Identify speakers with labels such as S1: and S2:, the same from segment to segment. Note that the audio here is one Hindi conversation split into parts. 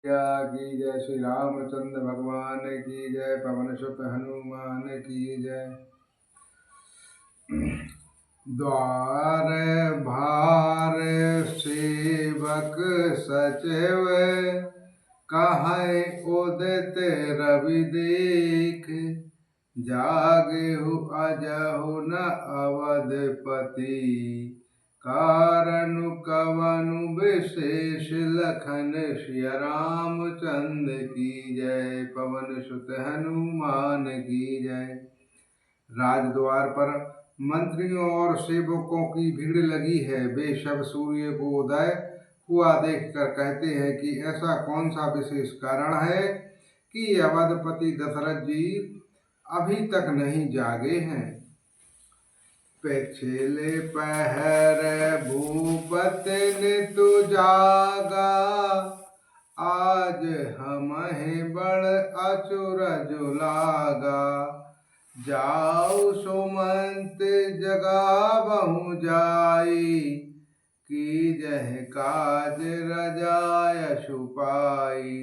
S1: की जय। श्री रामचंद्र भगवान की जय। पवन सुत हनुमान की जय। द्वार भार सेवक सचिव, कहीं उदित रवि देख। जागेहु अजहु न अवधपति, कारनु कवनु विशेष लखन सिय रामचंद्र की जय। पवन सुत हनुमान की जय। राजद्वार पर मंत्रियों और सेवकों की भीड़ लगी है। वे सब सूर्य को उदय हुआ देखकर कहते हैं कि ऐसा कौन सा विशेष कारण है कि अवधपति दशरथ जी अभी तक नहीं जागे हैं। पिछले पहर भूपति ने तु जागा, आज हमहि बड़ अचरज लागा। जाऊ सुमंत जगावहु जाई, कीजहि काज रजायसु पाई।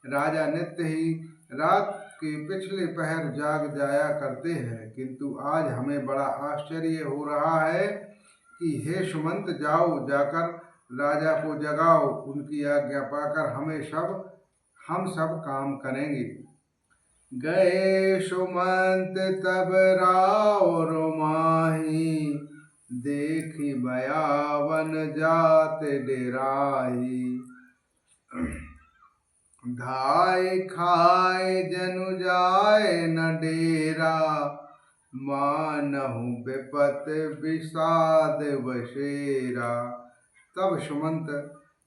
S1: राजा नित्य ही रात के पिछले पहर जाग जाया करते हैं, किंतु आज हमें बड़ा आश्चर्य हो रहा है कि हे सुमंत, जाओ जाकर राजा को जगाओ। उनकी आज्ञा पाकर हम सब काम करेंगे। गए सुमंत तब राउर माही, देखी भयावन जात डेराही। धाय खाए जनु जाए न डेरा, मानहु विपत विषाद बसेरा। तब सुमंत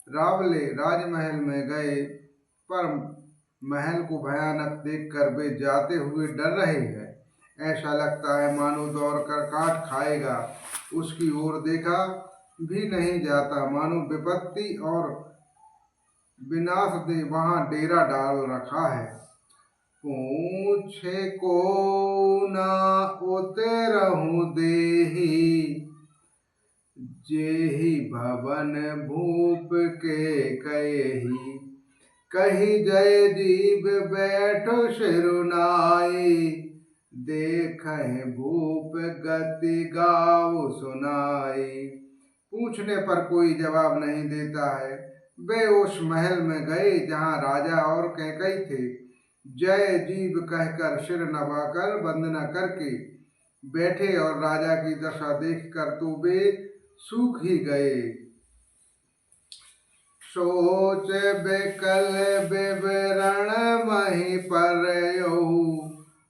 S1: रावले राजमहल में गए, पर महल को भयानक देखकर वे जाते हुए डर रहे हैं। ऐसा लगता है मानो दौड़कर काट खाएगा। उसकी ओर देखा भी नहीं जाता, मानो विपत्ति और विनाश दे वहां डेरा डाल रखा है। पूछे को ना उतरहु देही, जेहि भवन भूप के कही। कही जय जीव बैठो सिरुनाई, देखहि भूप गति गाओ सुनाई। पूछने पर कोई जवाब नहीं देता है। वे उस महल में गए जहाँ राजा और कैकई थे। जय जीव कहकर सिर नवाकर वंदना करके बैठे और राजा की दशा देखकर तो वे सूख ही गए। सोच बेकल विवरण मही परयहु,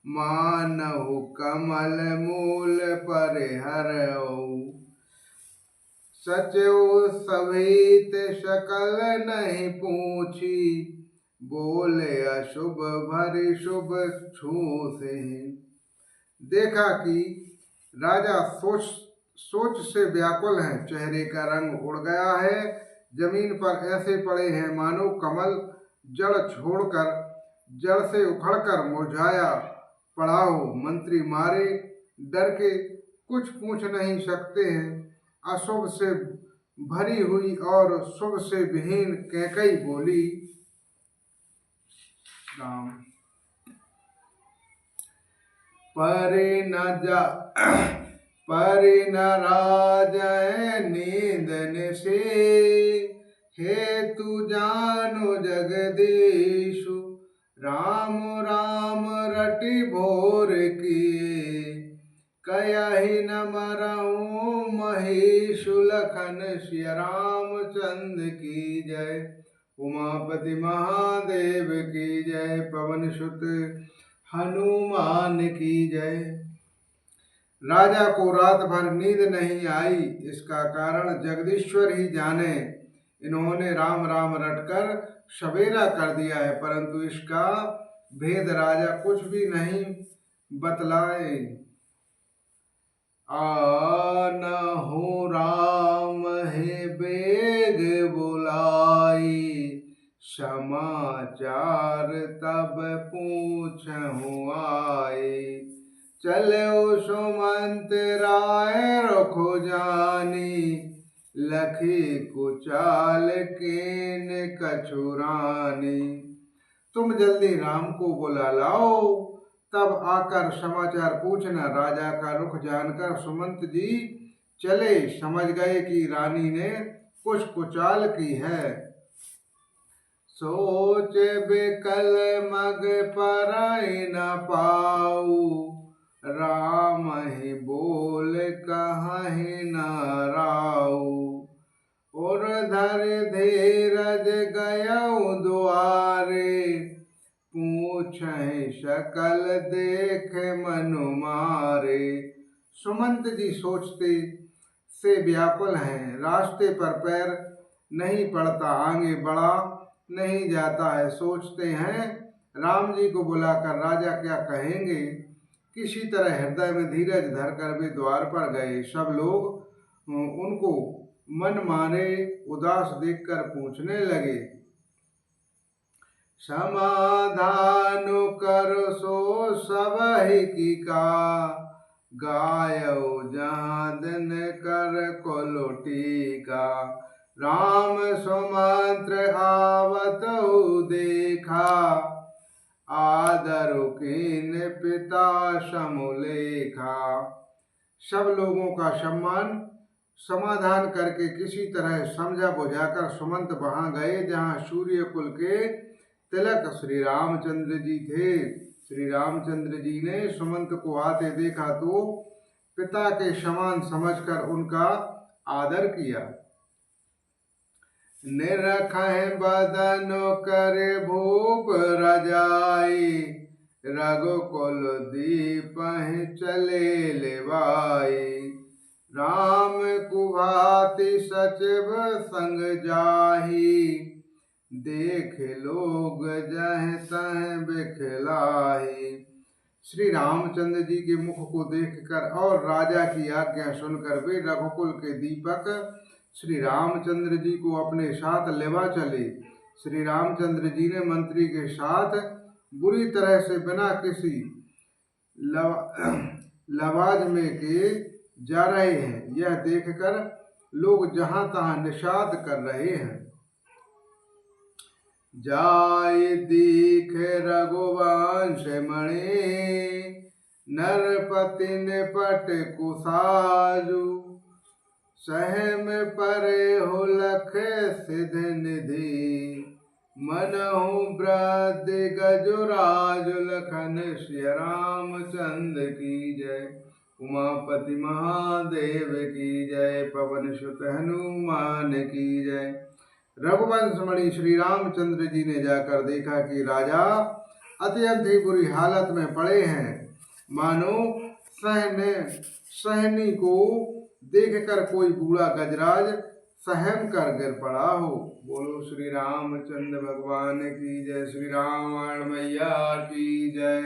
S1: मानहु कमल मूल परिहरहु। सचिव सभीत सकल नहीं पूछी, बोले अशुभ भरि शुभ छूसे। देखा कि राजा सोच से व्याकुल हैं। चेहरे का रंग उड़ गया है, जमीन पर ऐसे पड़े हैं मानो कमल जड़ से उखड़कर मुरझाया पड़ा हो। मंत्री मारे डर के कुछ पूछ नहीं सकते हैं। अशुभ से भरी हुई और शुभ से विहीन कैकई बोली, राम परे न राजय नींदन से, हेतु जानो जगदीशु। राम राम रटि भोर किए, कयहि न मरहु महीषु। लखन सिय रामचंद्र की जय। उमापति महादेव की जय। पवन सुत हनुमान की जय। राजा को रात भर नींद नहीं आई, इसका कारण जगदीश्वर ही जाने। इन्होंने राम राम रटकर सवेरा कर दिया है, परंतु इसका भेद राजा कुछ भी नहीं बतलाए। आनहु राम हे बेग बुलाई, समाचार तब पूछहु आए। चलो सुमंत राय रखो जानी, लखी कुचाल कीन कछुरानी। तुम जल्दी राम को बुला लाओ, तब आकर समाचार पूछना। राजा का रुख जानकर सुमंत जी चले, समझ गए कि रानी ने कुछ कुचाल की है। सोच बिकल मग पराई न पाऊ, राम ही बोल कहीं न राऊ। और धर धीरज गयऊ दुआरे, पूछहि शकल देख मनु मारे। सुमंत जी सोचते से व्याकुल हैं, रास्ते पर पैर नहीं पड़ता, आगे बढ़ा नहीं जाता है। सोचते हैं राम जी को बुलाकर राजा क्या कहेंगे। किसी तरह हृदय में धीरज धरकर वे द्वार पर गए। सब लोग उनको मन मारे उदास देखकर पूछने लगे, समाधान कर सो सबहि की का, गायौ जहाँ दिन कर कोलोटी का। राम सुमंत्र आवत देखा, आदर कीन पिता समुलेखा। सब लोगों का सम्मान समाधान करके किसी तरह समझा बुझाकर सुमंत वहां गए जहां सूर्य कुल के तिलक श्री रामचंद्र जी थे। श्री रामचंद्र जी ने सुमंत को आते देखा तो पिता के समान समझकर उनका आदर किया। निरखहि बदन कर भूप रजाई, रघुकुल दीपहि चले लेवाई। राम कुभाति सचिव संग जाही, देख लोग जह तह बिखलाही। श्री रामचंद्र जी के मुख को देखकर और राजा की आज्ञा सुनकर वे रघुकुल के दीपक श्री रामचंद्र जी को अपने साथ लेवा चले। श्री रामचंद्र जी ने मंत्री के साथ बुरी तरह से बिना किसी लवाज में के जा रहे हैं, यह देखकर लोग जहां तहां निषाद कर रहे हैं। जाय दीख रघुवंश मणि, नरपति निपट कुसाजु। सहम परे हो लख सिध निधि, मनहु वृद्धि गजुराज। लखन श्री रामचंद्र की जय, उमापति महादेव की जय, पवन सुत हनुमान की जय। रघुवंश मणि श्री रामचंद्र जी ने जाकर देखा कि राजा अत्यंत ही बुरी हालत में पड़े हैं, मानो सहनी को देखकर कोई बूढ़ा गजराज सहम कर गिर पड़ा हो। बोलो श्री रामचंद्र भगवान की जय, श्री रामायण मैया की जय।